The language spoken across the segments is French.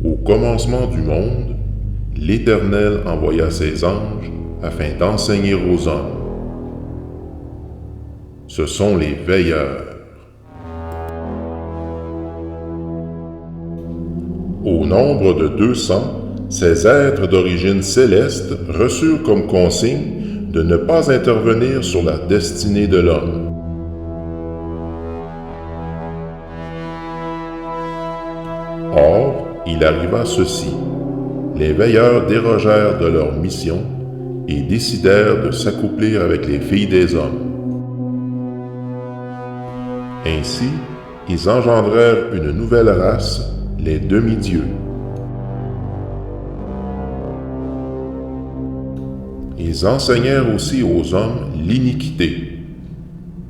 Au commencement du monde, l'Éternel envoya ses anges afin d'enseigner aux hommes. Ce sont les veilleurs. Au nombre de 200, ces êtres d'origine céleste reçurent comme consigne de ne pas intervenir sur la destinée de l'homme. Or, il arriva ceci. Les veilleurs dérogèrent de leur mission et décidèrent de s'accoupler avec les filles des hommes. Ainsi, ils engendrèrent une nouvelle race, les demi-dieux. Ils enseignèrent aussi aux hommes l'iniquité,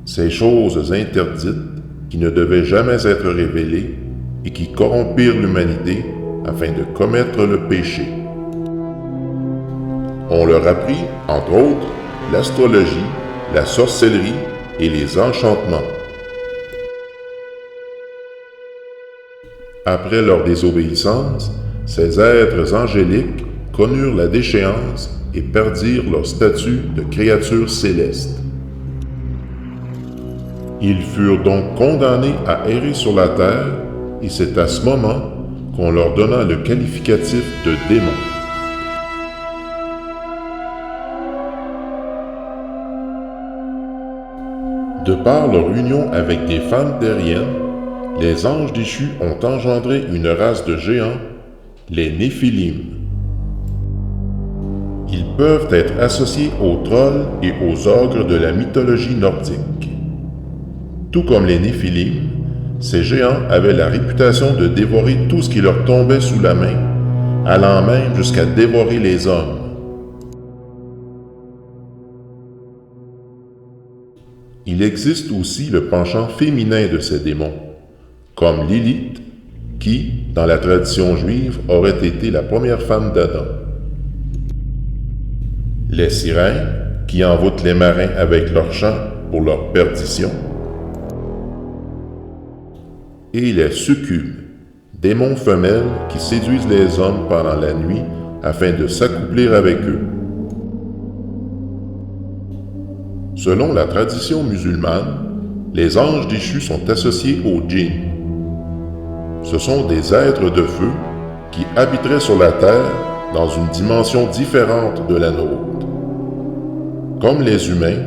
ces choses interdites qui ne devaient jamais être révélées et qui corrompirent l'humanité afin de commettre le péché. On leur apprit, entre autres, l'astrologie, la sorcellerie et les enchantements. Après leur désobéissance, ces êtres angéliques connurent la déchéance et perdirent leur statut de créatures célestes. Ils furent donc condamnés à errer sur la terre, et c'est à ce moment qu'on leur donna le qualificatif de démons. De par leur union avec des femmes terriennes, les anges déchus ont engendré une race de géants, les Néphilim. Ils peuvent être associés aux trolls et aux ogres de la mythologie nordique. Tout comme les Néphilim, ces géants avaient la réputation de dévorer tout ce qui leur tombait sous la main, allant même jusqu'à dévorer les hommes. Il existe aussi le penchant féminin de ces démons, comme Lilith, qui, dans la tradition juive, aurait été la première femme d'Adam. Les sirènes, qui envoûtent les marins avec leurs chants pour leur perdition. Et les succubes, démons femelles qui séduisent les hommes pendant la nuit afin de s'accoupler avec eux. Selon la tradition musulmane, les anges déchus sont associés aux djinns. Ce sont des êtres de feu qui habiteraient sur la terre dans une dimension différente de la nôtre. Comme les humains,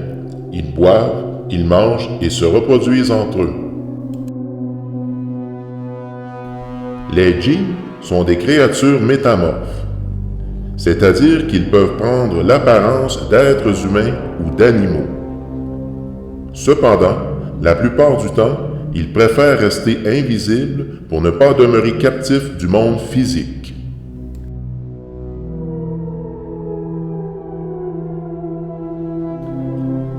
ils boivent, ils mangent et se reproduisent entre eux. Les djinns sont des créatures métamorphes, c'est-à-dire qu'ils peuvent prendre l'apparence d'êtres humains ou d'animaux. Cependant, la plupart du temps, ils préfèrent rester invisibles pour ne pas demeurer captifs du monde physique.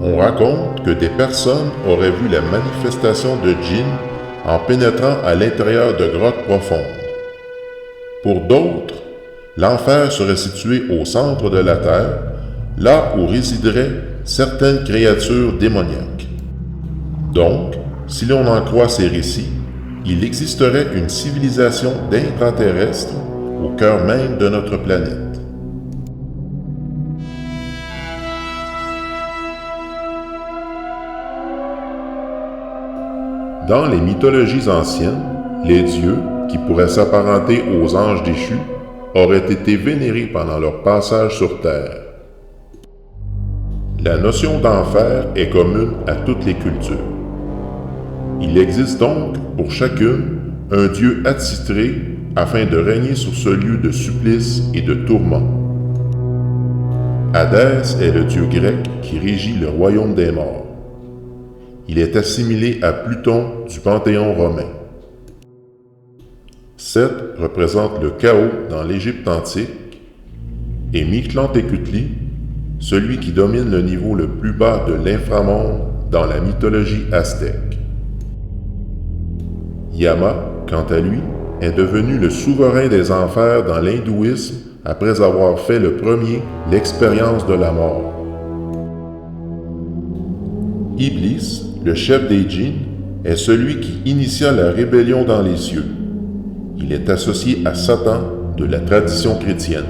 On raconte que des personnes auraient vu la manifestation de djinns en pénétrant à l'intérieur de grottes profondes. Pour d'autres, l'enfer serait situé au centre de la terre, là où résideraient certaines créatures démoniaques. Donc, si l'on en croit ces récits, il existerait une civilisation d'intraterrestres au cœur même de notre planète. Dans les mythologies anciennes, les dieux, qui pourraient s'apparenter aux anges déchus, auraient été vénérés pendant leur passage sur Terre. La notion d'enfer est commune à toutes les cultures. Il existe donc, pour chacune, un dieu attitré afin de régner sur ce lieu de supplice et de tourment. Hadès est le dieu grec qui régit le royaume des morts. Il est assimilé à Pluton du panthéon romain. Seth représente le chaos dans l'Égypte antique et Mictlantecuhtli, celui qui domine le niveau le plus bas de l'inframonde dans la mythologie aztèque. Yama, quant à lui, est devenu le souverain des enfers dans l'hindouisme après avoir fait le premier l'expérience de la mort. Iblis, le chef des djinns, est celui qui initia la rébellion dans les cieux. il est associé à Satan de la tradition chrétienne.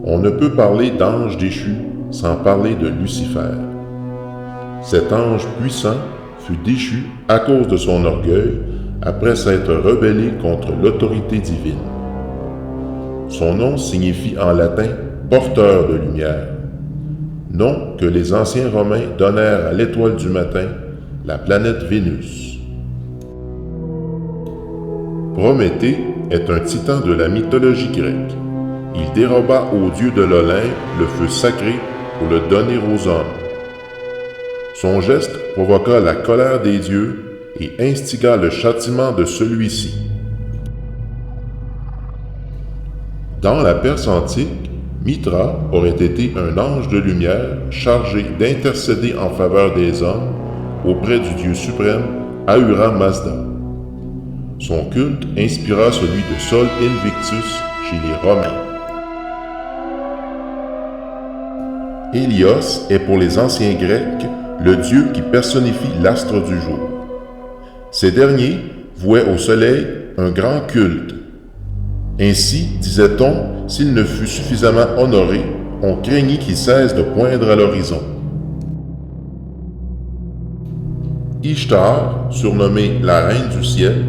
On ne peut parler d'ange déchu sans parler de Lucifer. Cet ange puissant fut déchu à cause de son orgueil après s'être rebellé contre l'autorité divine. Son nom signifie en latin « porteur de lumière », nom que les anciens Romains donnèrent à l'étoile du matin, la planète Vénus. Prométhée est un titan de la mythologie grecque. Il déroba au dieu de l'Olympe le feu sacré pour le donner aux hommes. Son geste provoqua la colère des dieux et instigua le châtiment de celui-ci. Dans la Perse antique, Mitra aurait été un ange de lumière chargé d'intercéder en faveur des hommes auprès du dieu suprême Ahura Mazda. Son culte inspira celui de Sol Invictus chez les Romains. Hélios est pour les anciens Grecs le dieu qui personnifie l'astre du jour. Ces derniers vouaient au soleil un grand culte. Ainsi, disait-on, s'il ne fut suffisamment honoré, on craignit qu'il cesse de poindre à l'horizon. Ishtar, surnommée la reine du ciel,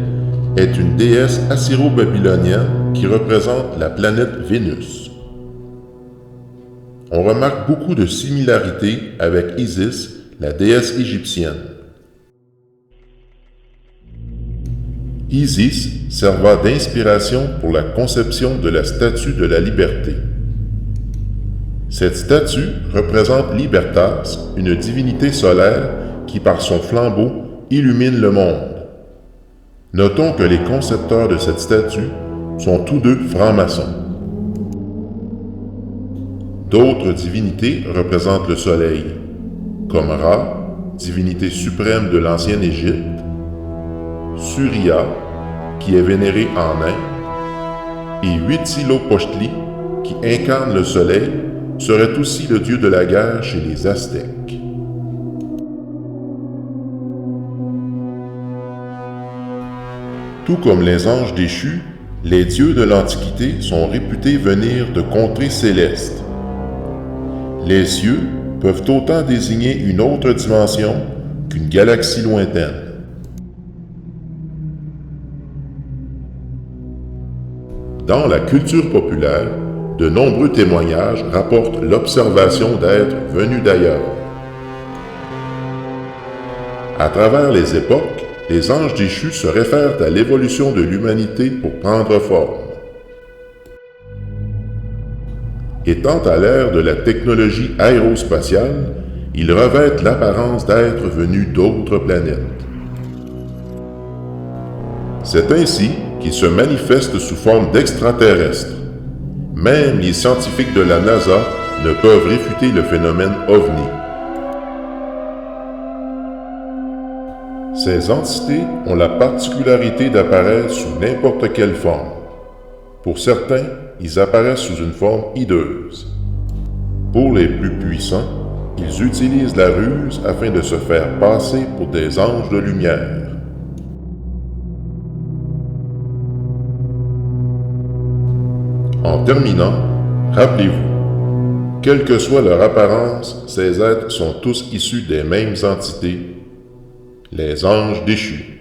est une déesse assyro-babylonienne qui représente la planète Vénus. On remarque beaucoup de similarités avec Isis, la déesse égyptienne. Isis serva d'inspiration pour la conception de la statue de la liberté. Cette statue représente Libertas, une divinité solaire qui par son flambeau illumine le monde. Notons que les concepteurs de cette statue sont tous deux francs-maçons. D'autres divinités représentent le soleil, comme Ra, divinité suprême de l'ancienne Égypte, Surya, qui est vénéré en Inde, et Huitzilopochtli, qui incarne le soleil, serait aussi le dieu de la guerre chez les Aztèques. Tout comme les anges déchus, les dieux de l'Antiquité sont réputés venir de contrées célestes. Les cieux peuvent autant désigner une autre dimension qu'une galaxie lointaine. Dans la culture populaire, de nombreux témoignages rapportent l'observation d'êtres venus d'ailleurs. À travers les époques, les anges déchus se réfèrent à l'évolution de l'humanité pour prendre forme. Étant à l'ère de la technologie aérospatiale, ils revêtent l'apparence d'êtres venus d'autres planètes. C'est ainsi qu'ils se manifestent sous forme d'extraterrestres. Même les scientifiques de la NASA ne peuvent réfuter le phénomène OVNI. Ces entités ont la particularité d'apparaître sous n'importe quelle forme. Pour certains, ils apparaissent sous une forme hideuse. Pour les plus puissants, ils utilisent la ruse afin de se faire passer pour des anges de lumière. En terminant, rappelez-vous, quelle que soit leur apparence, ces êtres sont tous issus des mêmes entités, les anges déchus.